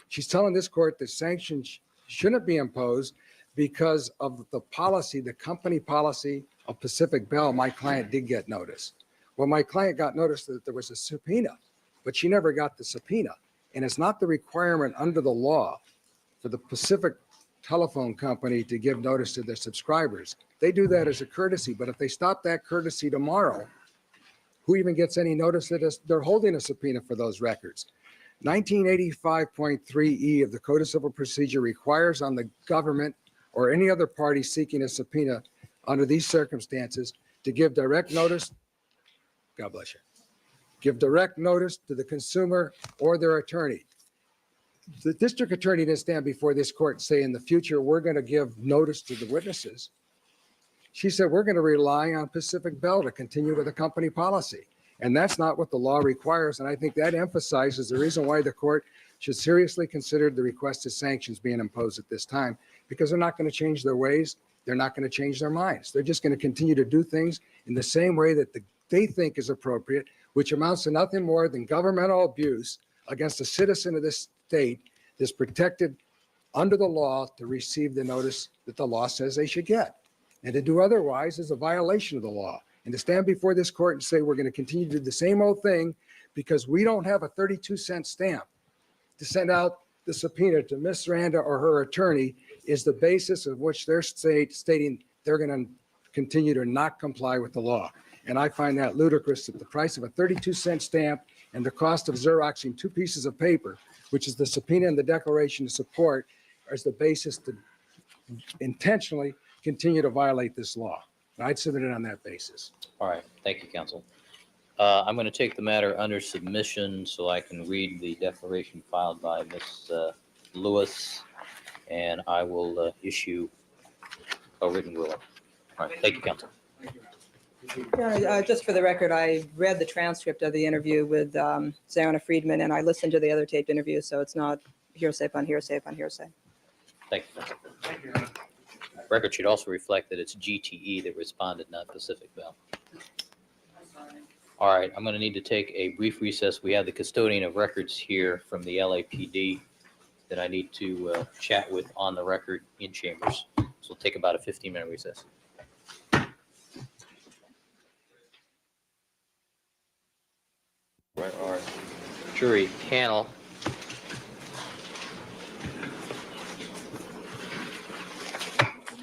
She's telling this court that sanctions shouldn't be imposed because of the policy, the company policy of Pacific Bell. My client did get notice. Well, my client got notice that there was a subpoena, but she never got the subpoena. And it's not the requirement under the law for the Pacific Telephone Company to give notice to their subscribers. They do that as a courtesy, but if they stop that courtesy tomorrow, who even gets any notice that they're holding a subpoena for those records? 1985.3E of the Code of Civil Procedure requires on the government or any other party seeking a subpoena under these circumstances to give direct notice, God bless you, give direct notice to the consumer or their attorney. The district attorney didn't stand before this court and say, in the future, we're going to give notice to the witnesses. She said, we're going to rely on Pacific Bell to continue with the company policy. And that's not what the law requires. And I think that emphasizes the reason why the court should seriously consider the requested sanctions being imposed at this time, because they're not going to change their ways. They're not going to change their minds. They're just going to continue to do things in the same way that they think is appropriate, which amounts to nothing more than governmental abuse against a citizen of this state that's protected under the law to receive the notice that the law says they should get. And to do otherwise is a violation of the law. And to stand before this court and say we're going to continue to do the same old thing because we don't have a 32-cent stamp to send out the subpoena to Ms. Randa or her attorney is the basis of which they're stating they're going to continue to not comply with the law. And I find that ludicrous that the price of a 32-cent stamp and the cost of Xeroxing 2 pieces of paper, which is the subpoena and the declaration of support, is the basis to intentionally continue to violate this law. I'd submit it on that basis. All right, thank you, counsel. I'm going to take the matter under submission so I can read the declaration filed by Ms. Lewis, and I will issue a written ruling. All right, thank you, counsel. Just for the record, I read the transcript of the interview with Zayona Friedman, and I listened to the other taped interview, so it's not hearsay upon hearsay upon hearsay. Thank you, counsel. Record should also reflect that it's GTE that responded, not Pacific Bell. All right, I'm going to need to take a brief recess. We have the custodian of records here from the LAPD that I need to chat with on the record in chambers. So we'll take about a 15-minute recess. Where our jury panel.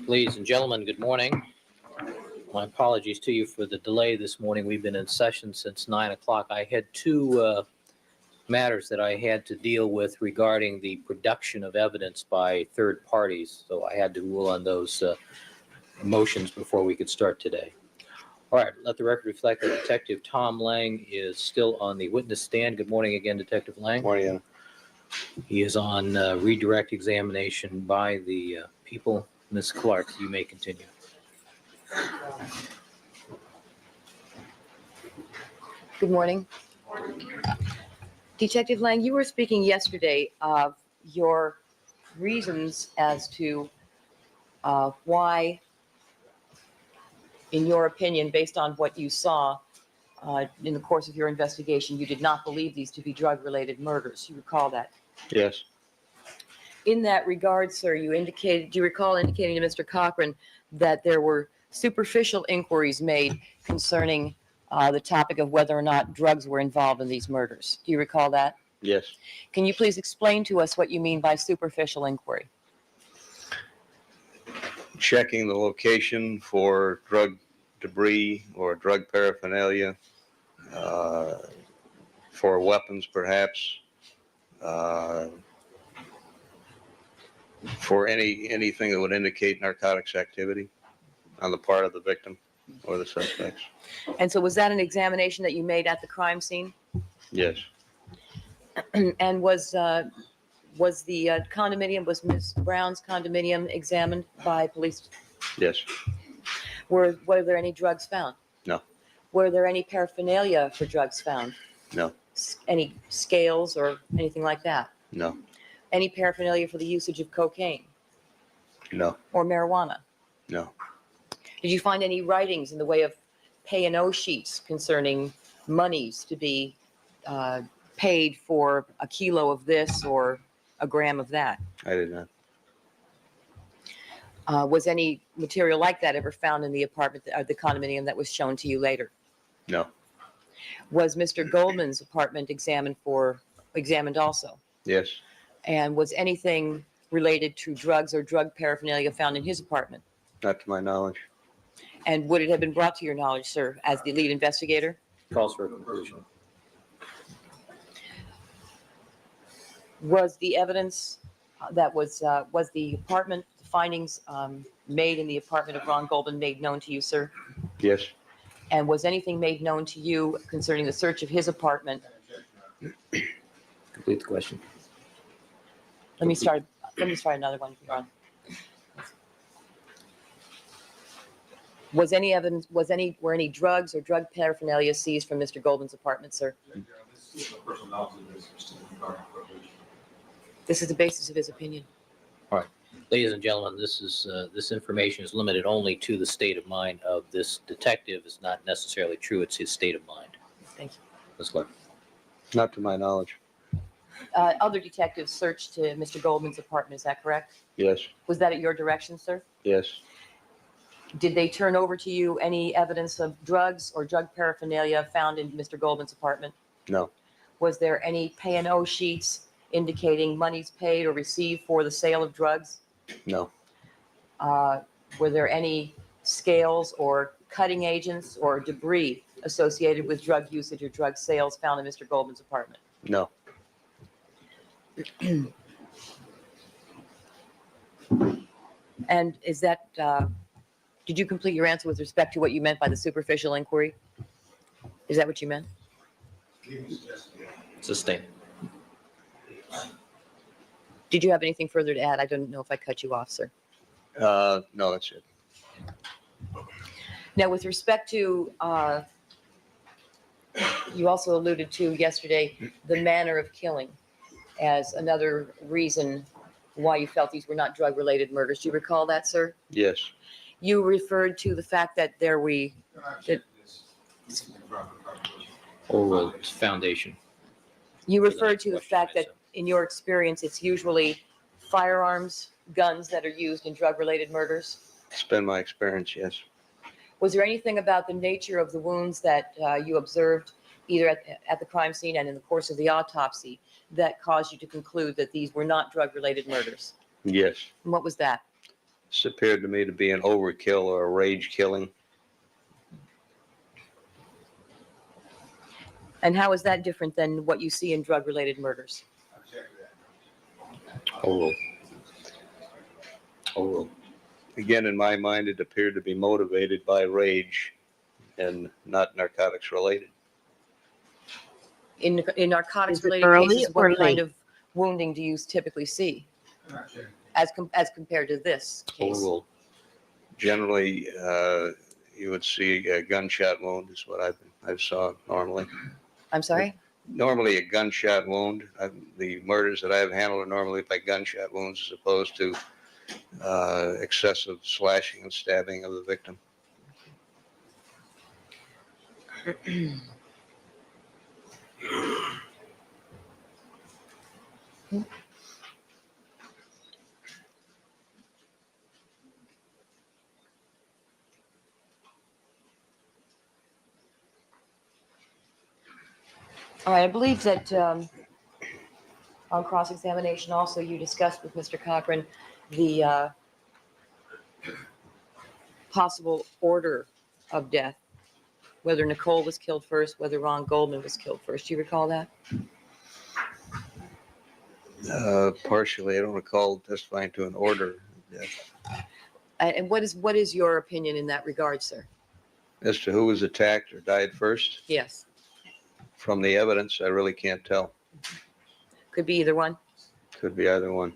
Ladies and gentlemen, good morning. My apologies to you for the delay this morning. We've been in session since 9 o'clock. I had two matters that I had to deal with regarding the production of evidence by third parties. So I had to rule on those motions before we could start today. All right, let the record reflect that Detective Tom Lang is still on the witness stand. Good morning again, Detective Lang. Morning. He is on redirect examination by the people. Ms. Clark, you may continue. Good morning. Detective Lang, you were speaking yesterday of your reasons as to why, in your opinion, based on what you saw in the course of your investigation, you did not believe these to be drug-related murders. You recall that? Yes. In that regard, sir, do you recall indicating to Mr. Cochran that there were superficial inquiries made concerning the topic of whether or not drugs were involved in these murders? Do you recall that? Yes. Can you please explain to us what you mean by superficial inquiry? Checking the location for drug debris or drug paraphernalia, for weapons perhaps, for anything that would indicate narcotics activity on the part of the victim or the suspects. And so was that an examination that you made at the crime scene? Yes. And was the condominium, was Ms. Brown's condominium examined by police? Yes. Were there any drugs found? No. Were there any paraphernalia for drugs found? No. Any scales or anything like that? No. Any paraphernalia for the usage of cocaine No. or marijuana? No. Did you find any writings in the way of pay and owe sheets concerning monies to be paid for a kilo of this or a gram of that? I did not. Was any material like that ever found in the apartment, the condominium that was shown to you later? No. Was Mr. Goldman's apartment examined also? Yes. And was anything related to drugs or drug paraphernalia found in his apartment? Not to my knowledge. And would it have been brought to your knowledge, sir, as the lead investigator? Calls for a conclusion. Was the evidence was the apartment findings made in the apartment of Ron Goldman made known to you, sir? Yes. And was anything made known to you concerning the search of his apartment? Complete the question. Let me start another one, Ron. Were any drugs or drug paraphernalia seized from Mr. Goldman's apartment, sir? This is the basis of his opinion. Ladies and gentlemen, this information is limited only to the state of mind of this detective. It's not necessarily true. It's his state of mind. Thank you. Ms. Clark. Not to my knowledge. Other detectives searched Mr. Goldman's apartment, is that correct? Yes. Was that at your direction, sir? Yes. Did they turn over to you any evidence of drugs or drug paraphernalia found in Mr. Goldman's apartment? No. Was there any pay and owe sheets indicating monies paid or received for the sale of drugs? No. Were there any scales or cutting agents or debris associated with drug usage or drug sales found in Mr. Goldman's apartment? No. And is that, did you complete your answer with respect to what you meant by the superficial inquiry? Is that what you meant? Sustained. Did you have anything further to add? I don't know if I cut you off, sir. No, that's it. Now, with respect to, you also alluded to yesterday, the manner of killing as another reason why you felt these were not drug-related murders. Do you recall that, sir? Yes. You referred to the fact that Oral foundation. you For that referred to the question, fact that in your experience, it's usually firearms, guns that are used in drug-related murders. It's been my experience, yes. Was there anything about the nature of the wounds that you observed either at the crime scene and in the course of the autopsy that caused you to conclude that these were not drug-related murders? Yes. And what was that? This appeared to me to be an overkill or a rage killing. And how is that different than what you see in drug-related murders? Oral. Oral. Again, in my mind, it appeared to be motivated by rage and not narcotics related. In narcotics-related early cases, or what kind late? of wounding do you typically see as compared to this case? Oral. Generally, you would see a gunshot wound is what I've saw normally. I'm sorry? Normally a gunshot wound. The murders that I've handled are normally by gunshot wounds as opposed to excessive slashing and stabbing of the victim. All right, I believe that on cross-examination also you discussed with Mr. Cochran the possible order of death, whether Nicole was killed first, whether Ron Goldman was killed first. Do you recall that? Partially, I don't recall testifying to an order. And what is your opinion in that regard, sir? As to who was attacked or died first, Yes, from the evidence, I really can't tell. could be either one. Could be either one.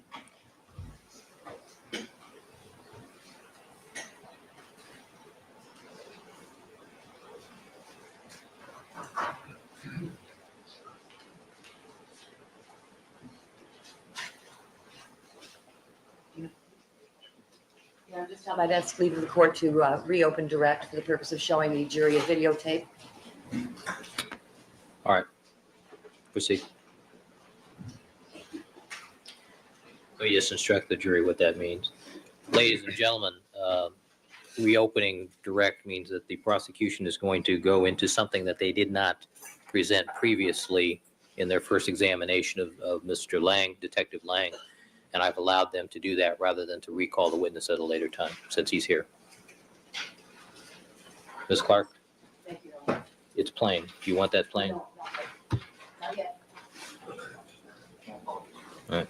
Yeah, I'm just this time I'd ask leave of the court to reopen direct for the purpose of showing the jury a videotape. All right, proceed. Let me just instruct the jury what that means. Ladies and gentlemen, reopening direct means that the prosecution is going to go into something that they did not present previously in their first examination of Mr. Lang, Detective Lang, and I've allowed them to do that rather than to recall the witness at a later time, since he's here. Ms. Clark, Thank you. it's plain. Do you want that plain? No, not yet. All right.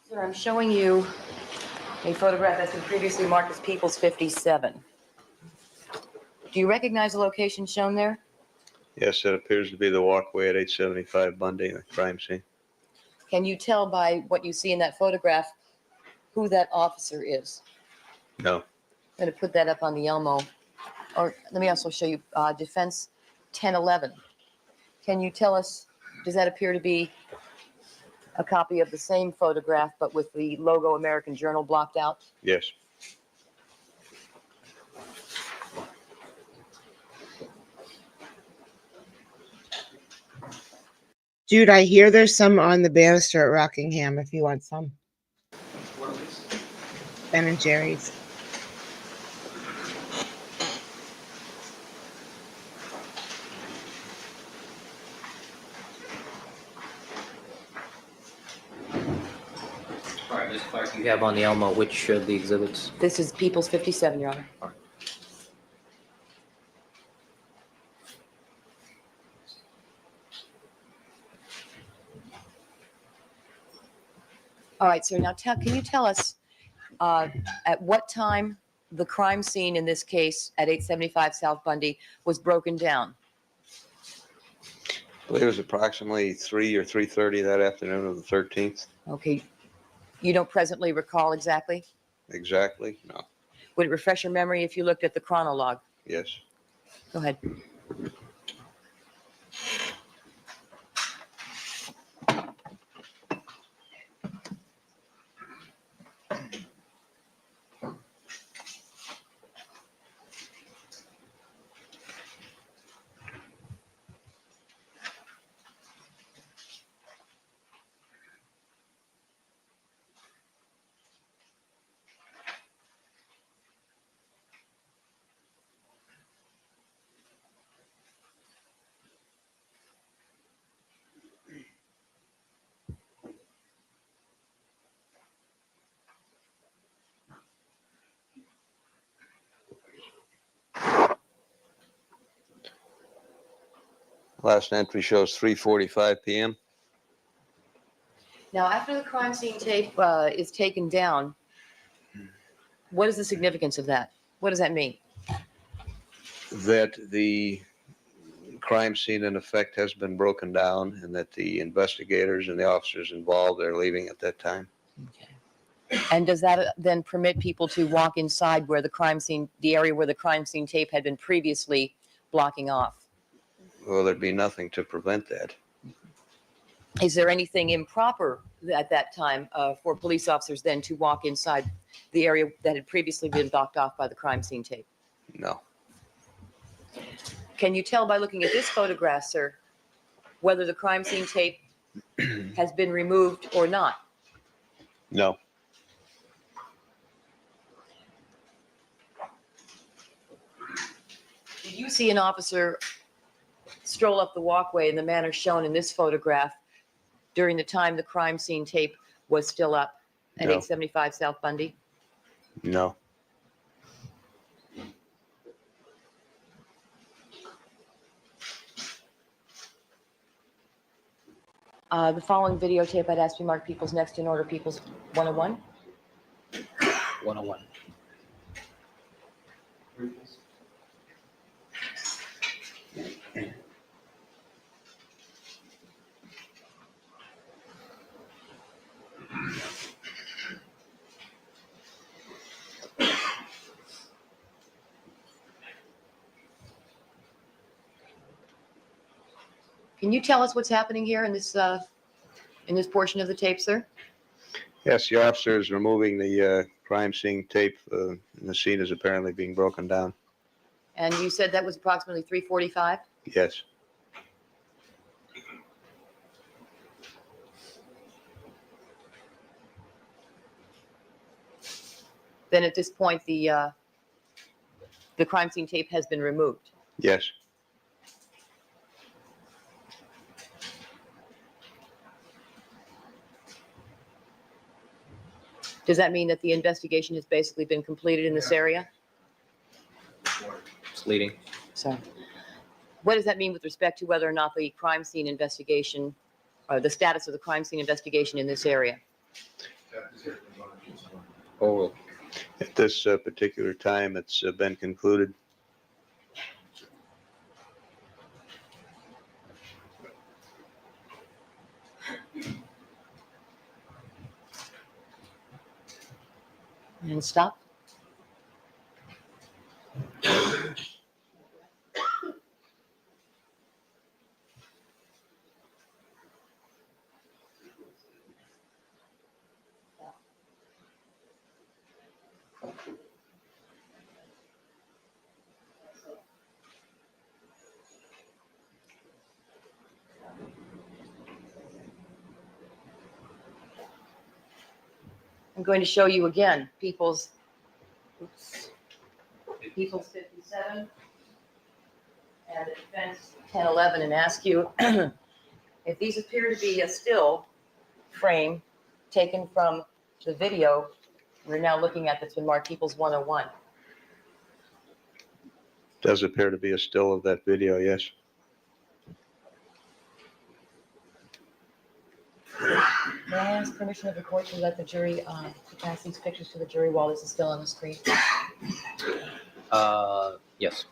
Sir, I'm showing you a photograph that's been previously marked as People's 57. Do you recognize the location shown there? Yes, it appears to be the walkway at 875 Bundy, the crime scene. Can you tell by what you see in that photograph who that officer is? No, I'm going to put that up on the Elmo. Or let me also show you Defense 1011. Can you tell us, does that appear to be a copy of the same photograph but with the logo American Journal blocked out? yes. Dude, I hear there's some on the banister at Rockingham if you want some. Ben and Jerry's. All right, Ms. Clark, you have on the Elmo which of the exhibits? This is People's 57, Your Honor. All right, sir. Now, can you tell us at what time the crime scene in this case at 875 South Bundy was broken down? I believe it was approximately 3 or 3:30 that afternoon of the 13th. Okay. You don't presently recall exactly? Exactly? No. Would it refresh your memory if you looked at the chronologue? Yes. Go ahead. Last entry shows 3:45 p.m. Now, after the crime scene tape is taken down, what is the significance of that? What does that mean? That the crime scene in effect has been broken down and that the investigators and the officers involved are leaving at that time. And does that then permit people to walk inside where the crime scene, the area where the crime scene tape had been previously blocking off? Well, there'd be nothing to prevent that. Is there anything improper at that time for police officers then to walk inside the area that had previously been blocked off by the crime scene tape? No. Can you tell by looking at this photograph, sir, whether the crime scene tape has been removed or not? No. Did you see an officer stroll up the walkway in the manner shown in this photograph during the time the crime scene tape was still up at No. 875 South Bundy? No. The following videotape, I'd ask you mark People's next in order, People's 101. 101. Can you tell us what's happening here in this portion of the tape, sir? Yes, the officer is removing the crime scene tape, and the scene is apparently being broken down. And you said that was approximately 3:45? Yes. Then at this point, the crime scene tape has been removed. Yes. Does that mean that the investigation has basically been completed in this area? Misleading. So what does that mean with respect to whether or not the crime scene investigation, or the status of the crime scene investigation in this area? Oh, At this particular time, it's been concluded. And stop. I'm going to show you again People's 57 and the Defense 1011 and ask you if these appear to be a still frame taken from the video we're now looking at that's been marked People's 101. Does appear to be a still of that video, yes. May I ask permission of the court to let the jury to pass these pictures to the jury while this is still on the screen? yes.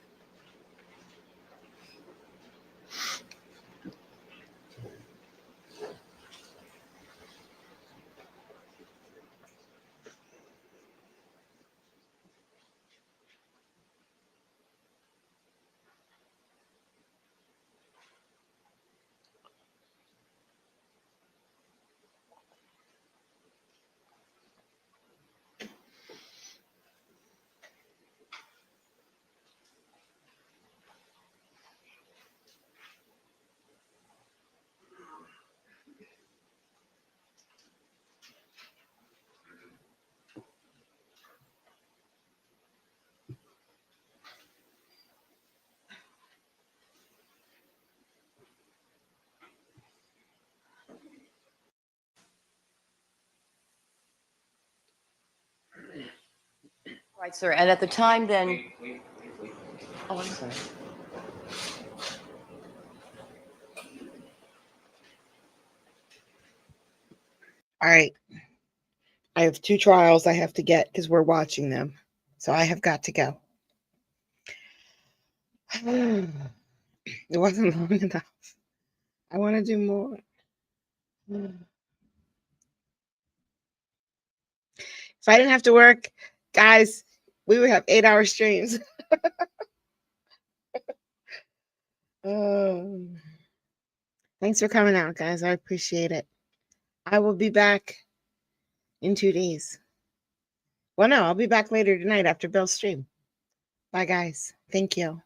Right, sir. And at the time then, oh, I'm sorry. All right. I have 2 trials I have to get because we're watching them. So I have got to go. It wasn't long enough. I want to do more. If I didn't have to work, guys, we would have 8-hour streams. Thanks for coming out, guys. I appreciate it. I will be back in 2 days. Well, no, I'll be back later tonight after Bill's stream. Bye, guys. Thank you.